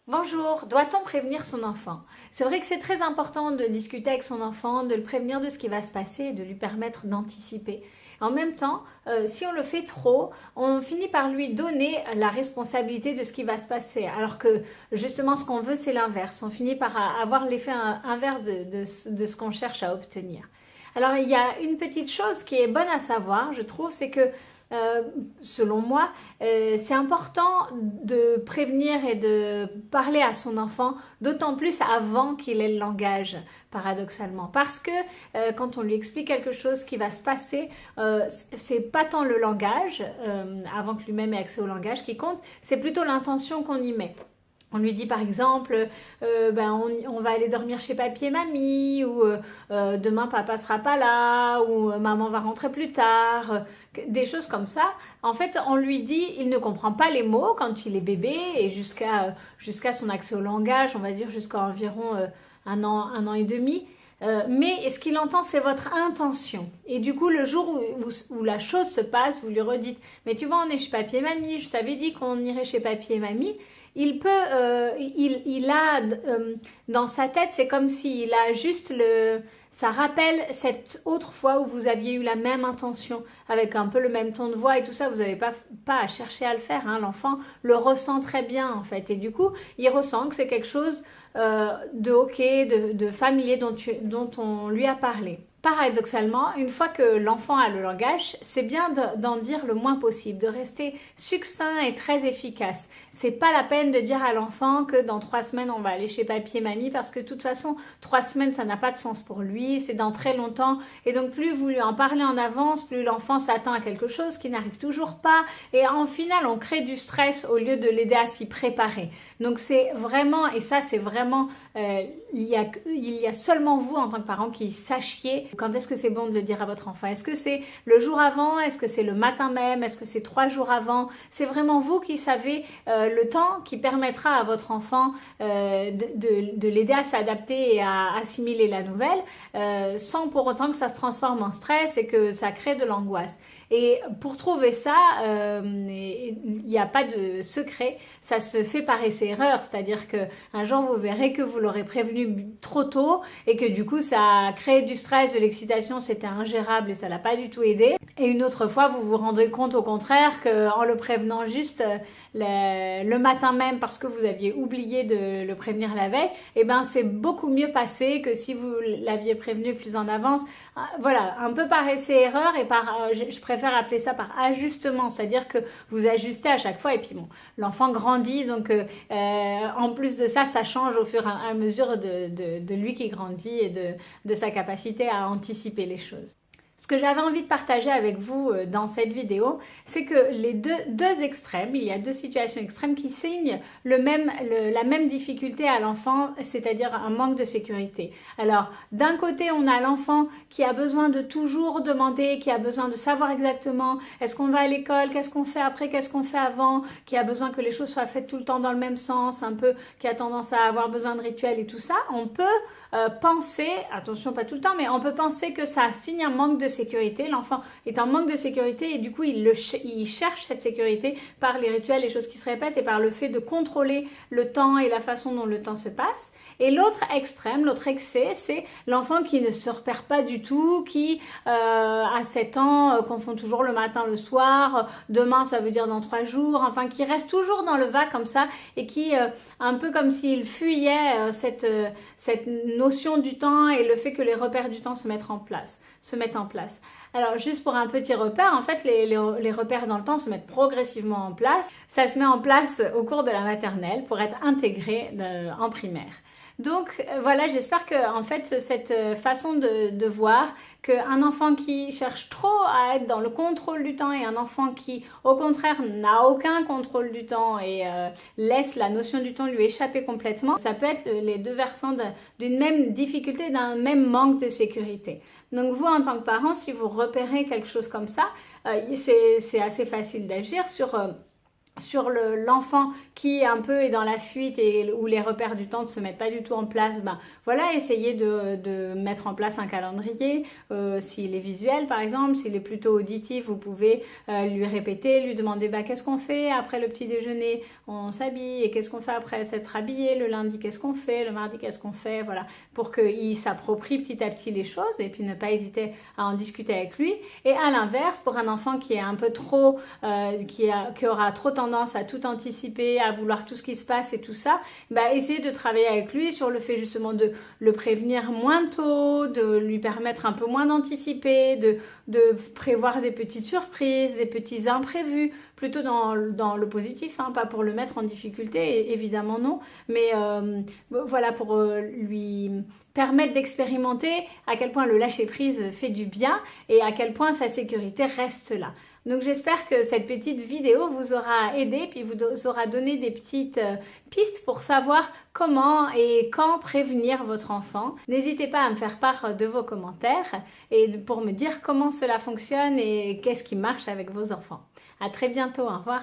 Bonjour, doit-on prévenir son enfant? C'est vrai que c'est très important de discuter avec son enfant, de le prévenir de ce qui va se passer et de lui permettre d'anticiper. En même temps, si on le fait trop, on finit par lui donner la responsabilité de ce qui va se passer. Alors que justement, ce qu'on veut, c'est l'inverse. On finit par avoir l'effet inverse de ce qu'on cherche à obtenir. Alors, il y a une petite chose qui est bonne à savoir, je trouve, c'est que euh, selon moi, c'est important de prévenir et de parler à son enfant, d'autant plus avant qu'il ait le langage, paradoxalement. Parce que quand on lui explique quelque chose qui va se passer, c'est pas tant le langage, avant que lui-même ait accès au langage qui compte, c'est plutôt l'intention qu'on y met. On lui dit par exemple, on va aller dormir chez papy et mamie, ou demain papa sera pas là, ou maman va rentrer plus tard, des choses comme ça. En fait, on lui dit, il ne comprend pas les mots quand il est bébé, et jusqu'à son accès au langage, on va dire jusqu'à environ un an et demi. Mais ce qu'il entend, c'est votre intention. Et du coup, le jour où la chose se passe, vous lui redites, mais tu vois, on est chez papy et mamie, je t'avais dit qu'on irait chez papy et mamie. Il peut, il a dans sa tête, c'est comme s'il a juste ça rappelle cette autre fois où vous aviez eu la même intention, avec un peu le même ton de voix et tout ça. Vous n'avez pas à chercher à le faire, hein. L'enfant le ressent très bien en fait, et du coup, il ressent que c'est quelque chose de ok, de familier dont on lui a parlé. Paradoxalement, une fois que l'enfant a le langage, c'est bien d'en dire le moins possible, de rester succinct et très efficace. C'est pas la peine de dire à l'enfant que dans 3 semaines on va aller chez papy et mamie, parce que de toute façon 3 semaines ça n'a pas de sens pour lui, c'est dans très longtemps, et donc plus vous lui en parlez en avance, plus l'enfant s'attend à quelque chose qui n'arrive toujours pas, et en final on crée du stress au lieu de l'aider à s'y préparer. Donc c'est vraiment, et ça c'est vraiment, il y a seulement vous en tant que parent qui sachiez quand est-ce que c'est bon de le dire à votre enfant. Est-ce que c'est le jour avant? Est-ce que c'est le matin même? Est-ce que c'est 3 jours avant? C'est vraiment vous qui savez le temps qui permettra à votre enfant de l'aider à s'adapter et à assimiler la nouvelle, sans pour autant que ça se transforme en stress et que ça crée de l'angoisse. Et pour trouver ça, il n'y a pas de secret, ça se fait par essai-erreur, c'est-à-dire qu'un jour vous verrez que vous l'aurez prévenu trop tôt et que du coup ça a créé du stress, de l'excitation, c'était ingérable et ça l'a pas du tout aidé. Et une autre fois, vous vous rendrez compte au contraire qu'en le prévenant juste le matin même parce que vous aviez oublié de le prévenir la veille, et ben c'est beaucoup mieux passé que si vous l'aviez prévenu plus en avance. Voilà, un peu par essai-erreur et je préfère appeler ça par ajustement, c'est-à-dire que vous ajustez à chaque fois et puis bon, l'enfant grandit, donc en plus de ça, ça change au fur et à mesure de lui qui grandit et de sa capacité à anticiper les choses. Ce que j'avais envie de partager avec vous dans cette vidéo, c'est que les deux extrêmes, il y a deux situations extrêmes qui signent la même difficulté à l'enfant, c'est-à-dire un manque de sécurité. Alors, d'un côté, on a l'enfant qui a besoin de toujours demander, qui a besoin de savoir exactement est-ce qu'on va à l'école, qu'est-ce qu'on fait après, qu'est-ce qu'on fait avant, qui a besoin que les choses soient faites tout le temps dans le même sens, un peu qui a tendance à avoir besoin de rituels et tout ça. On peut penser, attention pas tout le temps, mais on peut penser que ça signe un manque de sécurité. L'enfant est en manque de sécurité et du coup il cherche cette sécurité par les rituels, les choses qui se répètent et par le fait de contrôler le temps et la façon dont le temps se passe. Et l'autre extrême, l'autre excès, c'est l'enfant qui ne se repère pas du tout, qui à 7 ans confond toujours le matin, le soir, demain ça veut dire dans 3 jours, enfin qui reste toujours dans le va comme ça et qui, un peu comme s'il fuyait cette notion du temps et le fait que les repères du temps se mettent en place. Alors juste pour un petit repère, en fait les repères dans le temps se mettent progressivement en place. Ça se met en place au cours de la maternelle pour être intégré en primaire. Donc voilà, j'espère que en fait cette façon de voir qu'un enfant qui cherche trop à être dans le contrôle du temps et un enfant qui au contraire n'a aucun contrôle du temps et laisse la notion du temps lui échapper complètement, ça peut être les deux versants d'une même difficulté, d'un même manque de sécurité. Donc vous en tant que parent, si vous repérez quelque chose comme ça, c'est assez facile d'agir sur sur l'enfant qui un peu est dans la fuite et où les repères du temps ne se mettent pas du tout en place, ben voilà, essayez de mettre en place un calendrier. S'il est visuel par exemple, s'il est plutôt auditif, vous pouvez lui répéter, lui demander bah, qu'est-ce qu'on fait après le petit déjeuner, on s'habille, et qu'est-ce qu'on fait après s'être habillé, le lundi qu'est-ce qu'on fait, le mardi qu'est-ce qu'on fait, voilà, pour qu'il s'approprie petit à petit les choses et puis ne pas hésiter à en discuter avec lui. Et à l'inverse, pour un enfant qui est un peu trop, qui aura trop tendance à tout anticiper, à vouloir tout ce qui se passe et tout ça, bah, essayez de travailler avec lui sur le fait justement de le prévenir moins tôt, de lui permettre un peu moins d'anticiper, de prévoir des petites surprises, des petits imprévus, plutôt dans le positif, hein, pas pour le mettre en difficulté, évidemment non, mais voilà, pour lui permettre d'expérimenter à quel point le lâcher-prise fait du bien et à quel point sa sécurité reste là. Donc j'espère que cette petite vidéo vous aura aidé, puis vous aura donné des petites pistes pour savoir comment et quand prévenir votre enfant. N'hésitez pas à me faire part de vos commentaires et pour me dire comment cela fonctionne et qu'est-ce qui marche avec vos enfants. À très bientôt, au revoir.